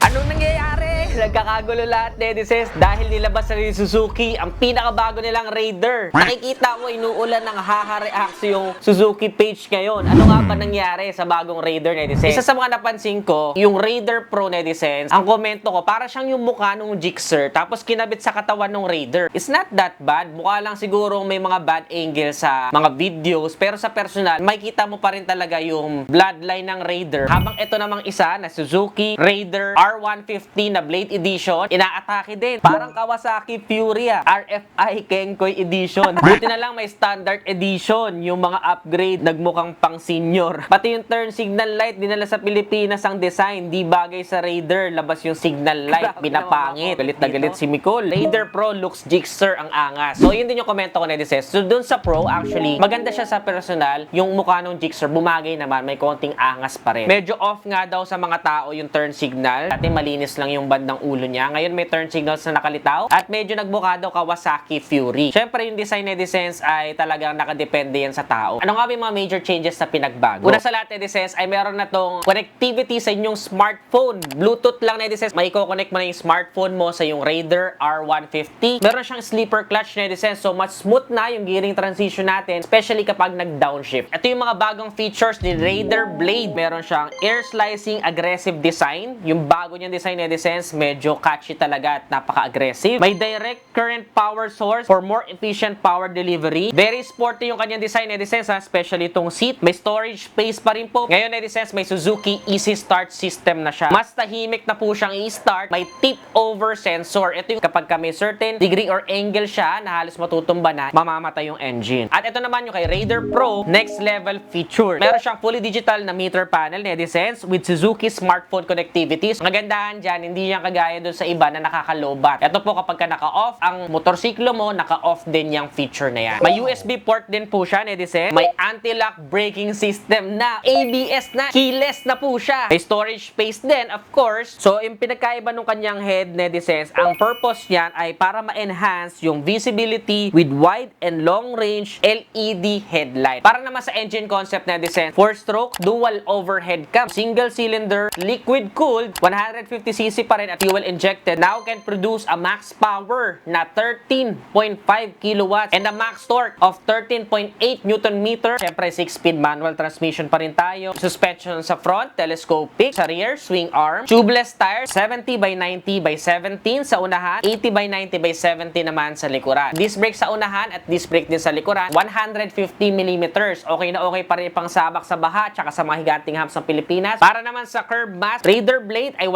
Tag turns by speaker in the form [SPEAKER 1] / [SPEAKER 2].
[SPEAKER 1] Anong nangyayari? Nagkakagulo lahat, netizens, dahil nilabas na ni Suzuki ang pinakabago nilang Raider. Nakikita ko inuulan ng haha-reacts yung Suzuki page ngayon. Ano nga ba nangyari sa bagong Raider, netizens? Isa sa mga napansin ko, yung Raider Pro, netizens, ang komento ko, para siyang yung mukha nung Gixxer, tapos kinabit sa katawan ng Raider. It's not that bad. Mukha lang siguro may mga bad angle sa mga videos, pero sa personal, makikita mo pa rin talaga yung bloodline ng Raider. Habang ito namang isa na Suzuki Raider R150 na Blade Edition, inaatake din. Parang Kawasaki Furia RFI Kenkoy Edition. Buti na lang may Standard Edition, yung mga upgrade nagmukhang pang senior. Pati yung turn signal light, dinala sa Pilipinas ang design. Di bagay sa Raider, labas yung signal light, pinapangit. Galit na galit si Micol. Raider Pro looks Gixxer ang angas. So yun din yung komento ko, netizens. So dun sa Pro, actually, maganda siya sa personal. Yung mukha ng Gixxer, bumagay naman, may konting angas pa rin. Medyo off nga daw sa mga tao yung turn signal. Dati malinis lang yung bandang ulo niya. Ngayon may turn signals na nakalitaw. At medyo nagmukha daw Kawasaki Fury. Syempre yung design, netizens, ay talagang nakadepende yan sa tao. Ano nga ba yung mga major changes na pinagbago? Una sa lahat, netizens, ay meron na tong connectivity sa inyong smartphone. Bluetooth lang, netizens. May i-connect mo na yung smartphone mo sa yung Raider R150. Meron siyang sleeper clutch, netizens. So mas smooth na yung gearing transition natin, especially kapag nag-downshift. Ito yung mga bagong features ni Raider Blade. Meron siyang air slicing aggressive design. Yung bago niyang design, netizens, medyo catchy talaga at napaka-aggressive. May direct current power source for more efficient power delivery. Very sporty yung kanyang design, netizens, especially itong seat. May storage space pa rin po. Ngayon, netizens, may Suzuki Easy Start system na siya. Mas tahimik na po siyang i-start. May tip-over sensor. Ito yung kapag may certain degree or angle siya na halos matutumba na, mamamatay yung engine. At ito naman yung kay Raider Pro, next level feature. Meron siyang fully digital na meter panel, netizens, with Suzuki smartphone connectivity. So, magandahan dyan, hindi niya kagaya dun sa iba na nakakalobat. Ito po kapag ka naka-off ang motorsiklo mo, naka-off din yung feature na yan. May USB port din po siya, netizens. May anti-lock braking system na, ABS na, keyless na po siya. May storage space din, of course. So, yung pinagkaiba nung kanyang head, netizens, ang purpose niyan ay para ma-enhance yung visibility with wide and long range LED headlight. Para naman sa engine concept, netizens, 4-stroke dual overhead cam, single cylinder, liquid cooled, 150cc pa rin at fuel injected. Now can produce a max power na 13.5 kilowatts and a max torque of 13.8 Newton meter. Siyempre, 6-speed manual transmission pa rin tayo. Suspension sa front, telescopic. Sa rear, swing arm. Tubeless tires, 70 by 90 by 17 sa unahan, 80 by 90 by 70 naman sa likuran. Disc brake sa unahan at disc brake din sa likuran, 150mm. Okay na okay pa rin pang sabak sa baha tsaka sa mga higanting humps ng Pilipinas. Para naman sa curb mass, Raider Blade ay